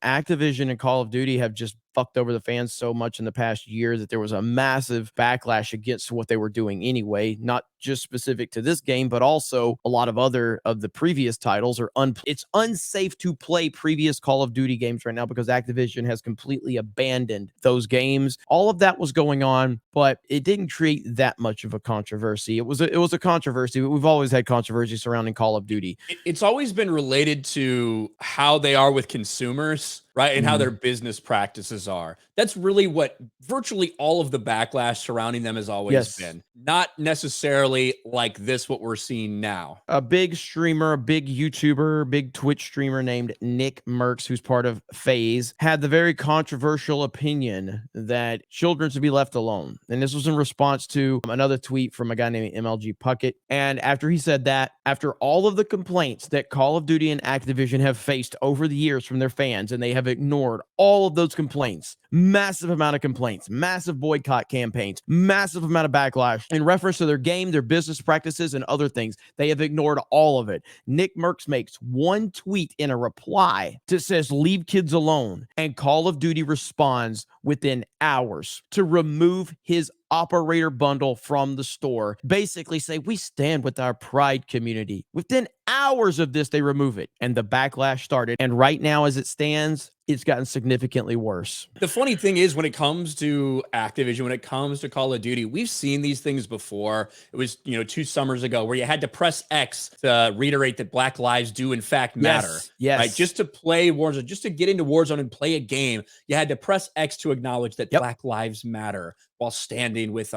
Activision and Call of Duty have just fucked over the fans so much in the past year that there was a massive backlash against what they were doing anyway, not just specific to this game, but also a lot of other of the previous titles are it's unsafe to play previous Call of Duty games right now because Activision has completely abandoned those games. All of that was going on, but it didn't create that much of a controversy. It was a controversy. We've always had controversy surrounding Call of Duty. It's always been related to how they are with consumers, right? And how their business practices are. That's really what virtually all of the backlash surrounding them has always been. Not necessarily like this, what we're seeing now. A big streamer, a big YouTuber, big Twitch streamer named NICMERCS, who's part of FaZe, had the very controversial opinion that children should be left alone. And this was in response to another tweet from a guy named MLG Puckett. And after he said that, after all of the complaints that Call of Duty and Activision have faced over the years from their fans, and they have ignored all of those complaints, massive amount of complaints, massive boycott campaigns, massive amount of backlash in reference to their game, their business practices, and other things. They have ignored all of it. NICMERCS makes one tweet in a reply that says, "Leave kids alone." And Call of Duty responds within hours to remove his operator bundle from the store. Basically say, we stand with our Pride community. Within hours of this, they remove it. And the backlash started. And right now, as it stands, it's gotten significantly worse. The funny thing is, when it comes to Activision, when it comes to Call of Duty, we've seen these things before. It was, 2 summers ago where you had to press X to reiterate that Black lives do in fact matter. Yes. Right? Just to play Warzone, just to get into Warzone and play a game, you had to press X to acknowledge that Black lives matter while standing with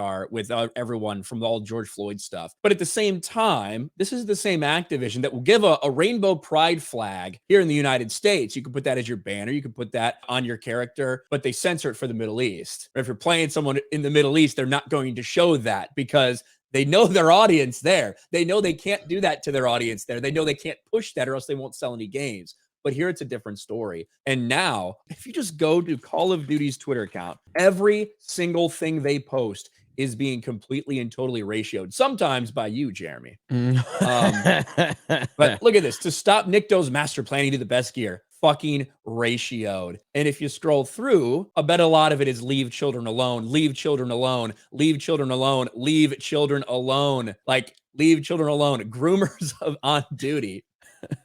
everyone from all George Floyd stuff. But at the same time, this is the same Activision that will give a rainbow pride flag here in the United States. You can put that as your banner. You can put that on your character, but they censor it for the Middle East. If you're playing someone in the Middle East, they're not going to show that because they know their audience there. They know they can't do that to their audience there. They know they can't push that or else they won't sell any games. But here it's a different story. And now, if you just go to Call of Duty's Twitter account, every single thing they post is being completely and totally ratioed, sometimes by you, Jeremy. But look at this. To stop Nikto's master plan, he did the best gear. Fucking ratioed. And if you scroll through, I bet a lot of it is leave children alone, leave children alone, leave children alone, leave children alone. Like, leave children alone. Groomers on duty.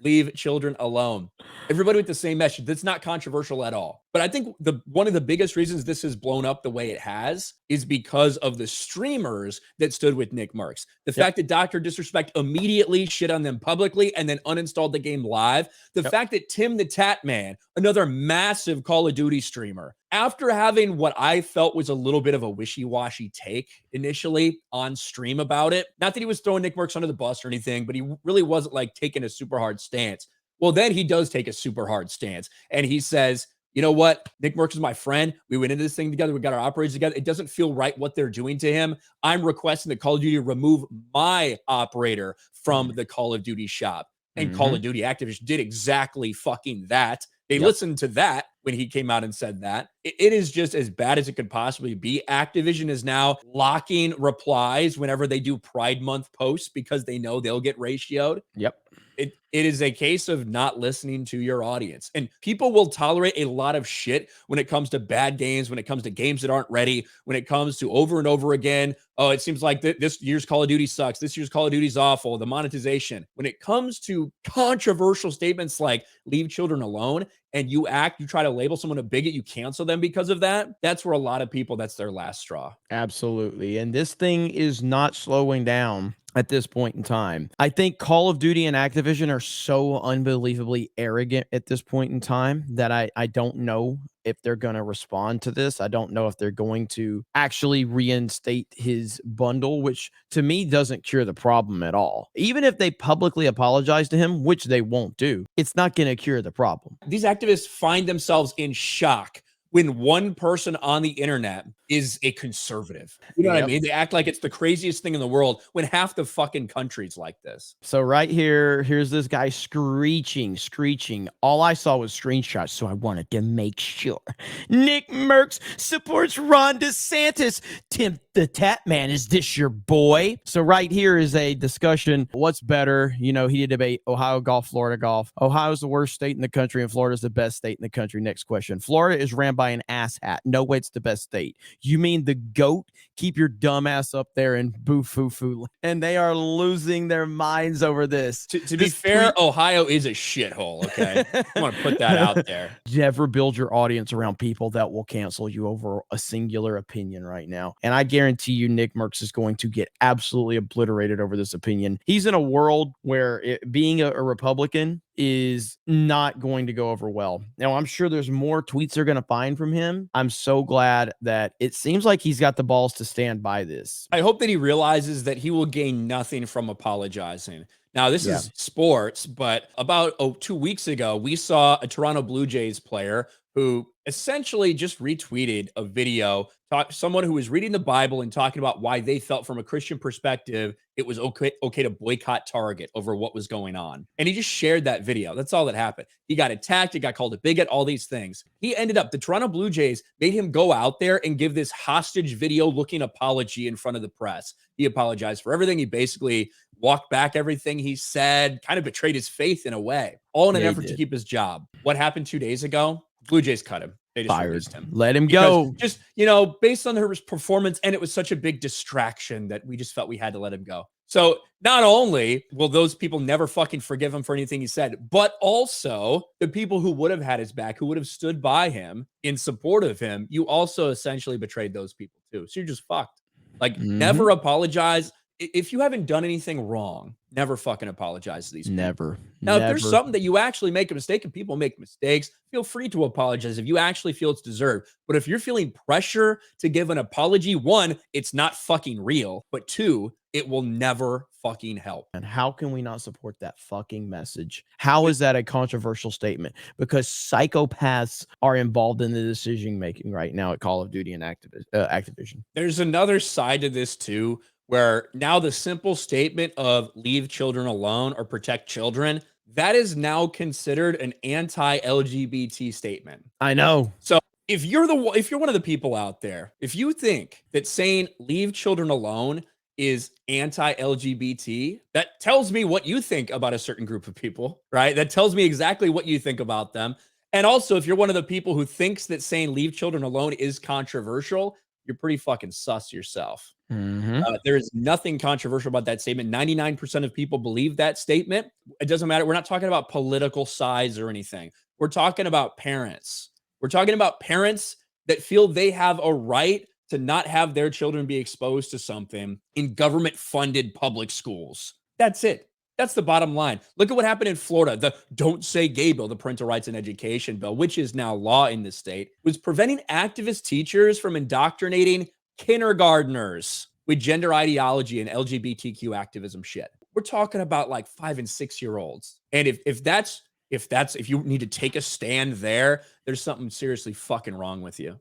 Leave children alone. Everybody with the same message. That's not controversial at all. But I think one of the biggest reasons this has blown up the way it has is because of the streamers that stood with NICMERCS. The fact that Dr. Disrespect immediately shit on them publicly and then uninstalled the game live. The fact that TimTheTatman, another massive Call of Duty streamer, after having what I felt was a little bit of a wishy-washy take initially on stream about it, not that he was throwing NICMERCS under the bus or anything, but he really wasn't like taking a super hard stance. Well, then he does take a super hard stance and he says, you know what? NICMERCS is my friend. We went into this thing together. We got our operators together. It doesn't feel right what they're doing to him. I'm requesting that Call of Duty remove my operator from the Call of Duty shop. And Call of Duty Activision did exactly fucking that. They listened to that when he came out and said that. It is just as bad as it could possibly be. Activision is now locking replies whenever they do Pride Month posts because they know they'll get ratioed. It is a case of not listening to your audience. And people will tolerate a lot of shit when it comes to bad games, when it comes to games that aren't ready, when it comes to over and over again. Oh, it seems like this year's Call of Duty sucks. This year's Call of Duty is awful. The monetization. When it comes to controversial statements like leave children alone, and you try to label someone a bigot, you cancel them because of that. That's where a lot of people, that's their last straw. Absolutely. And this thing is not slowing down at this point in time. I think Call of Duty and Activision are so unbelievably arrogant at this point in time that I don't know if they're going to respond to this. I don't know if they're going to actually reinstate his bundle, which to me doesn't cure the problem at all. Even if they publicly apologize to him, which they won't do, it's not going to cure the problem. These activists find themselves in shock when one person on the internet is a conservative. You know what I mean? They act like it's the craziest thing in the world when half the fucking country's like this. So right here, here's this guy screeching. All I saw was screenshots, so I wanted to make sure. NICMERCS supports Ron DeSantis. TimTheTatman, is this your boy? So right here is a discussion. What's better? You know, he did debate Ohio golf, Florida golf. Ohio's the worst state in the country, and Florida's the best state in the country. Next question. Florida is ran by an asshat. No way it's the best state. You mean the GOAT? Keep your dumb ass up there and boo-foo-foo. And they are losing their minds over this. To be fair, Ohio is a shithole, okay? I want to put that out there. Never build your audience around people that will cancel you over a singular opinion right now. And I guarantee you NICMERCS is going to get absolutely obliterated over this opinion. He's in a world where being a Republican is not going to go over well. Now, I'm sure there's more tweets they're going to find from him. I'm so glad that it seems like he's got the balls to stand by this. I hope that he realizes that he will gain nothing from apologizing. Now, this is sports, but about 2 weeks ago, we saw a Toronto Blue Jays player who essentially just retweeted a video, someone who was reading the Bible and talking about why they felt from a Christian perspective, it was okay to boycott Target over what was going on. And he just shared that video. That's all that happened. He got attacked. He got called a bigot, all these things. He ended up, the Toronto Blue Jays made him go out there and give this hostage video looking apology in front of the press. He apologized for everything. He basically walked back everything he said, kind of betrayed his faith in a way, all in an effort to keep his job. What happened 2 days ago? Blue Jays cut him. They just released him. Let him go. Just, you know, based on his performance, and it was such a big distraction that we just felt we had to let him go. So not only will those people never fucking forgive him for anything he said, but also the people who would have had his back, who would have stood by him in support of him, you also essentially betrayed those people too. So you're just fucked. Like, never apologize. If you haven't done anything wrong, never fucking apologize to these people. Never. Now, if there's something that you actually make a mistake, and people make mistakes, feel free to apologize if you actually feel it's deserved. But if you're feeling pressure to give an apology, one, it's not fucking real. But two, it will never fucking help. And how can we not support that fucking message? How is that a controversial statement? Because psychopaths are involved in the decision making right now at Call of Duty and Activision. There's another side to this too, where now the simple statement of leave children alone or protect children, that is now considered an anti-LGBT statement. I know. So if you're one of the people out there, if you think that saying leave children alone is anti-LGBT, that tells me what you think about a certain group of people, right? That tells me exactly what you think about them. And also, if you're one of the people who thinks that saying leave children alone is controversial, you're pretty fucking sus yourself. There is nothing controversial about that statement. 99% of people believe that statement. It doesn't matter. We're not talking about political sides or anything. We're talking about parents. We're talking about parents that feel they have a right to not have their children be exposed to something in government-funded public schools. That's it. That's the bottom line. Look at what happened in Florida. The Don't Say Gay bill, the Parental Rights and Education bill, which is now law in the state, was preventing activist teachers from indoctrinating kindergartners with gender ideology and LGBTQ activism shit. We're talking about like 5 and 6 year olds. And if you need to take a stand there, there's something seriously fucking wrong with you.